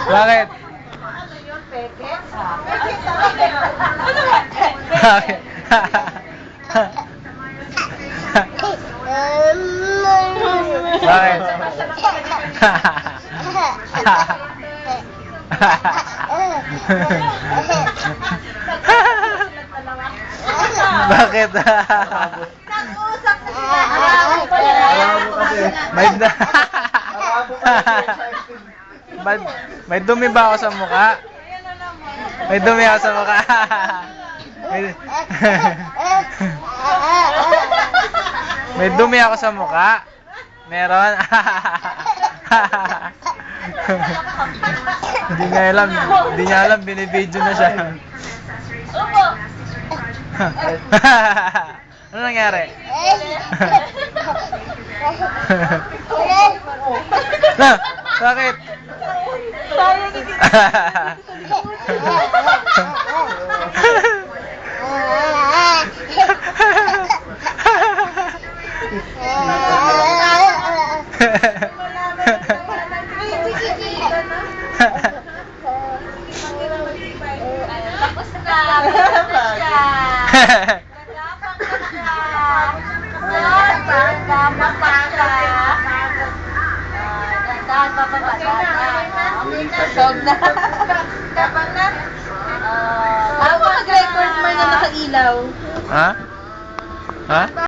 Bakit? Ano yun, peke? Bakit? Bakit? Bakit? Nag-uusap na sila. May may dumi ba ako sa mukha? May dumi ako sa mukha. May dumi ako sa mukha. Meron? Hindi niya alam, binibidyo na siya. Opo. Ano nangyari? Na, bakit? Tapos na. Tapos siya. Nagapang ka siya. Nagapang pa siya. Dandahan pa ba? Sog na. Tapang na. Ako mag-record mo na nakailaw. Ha? Ha?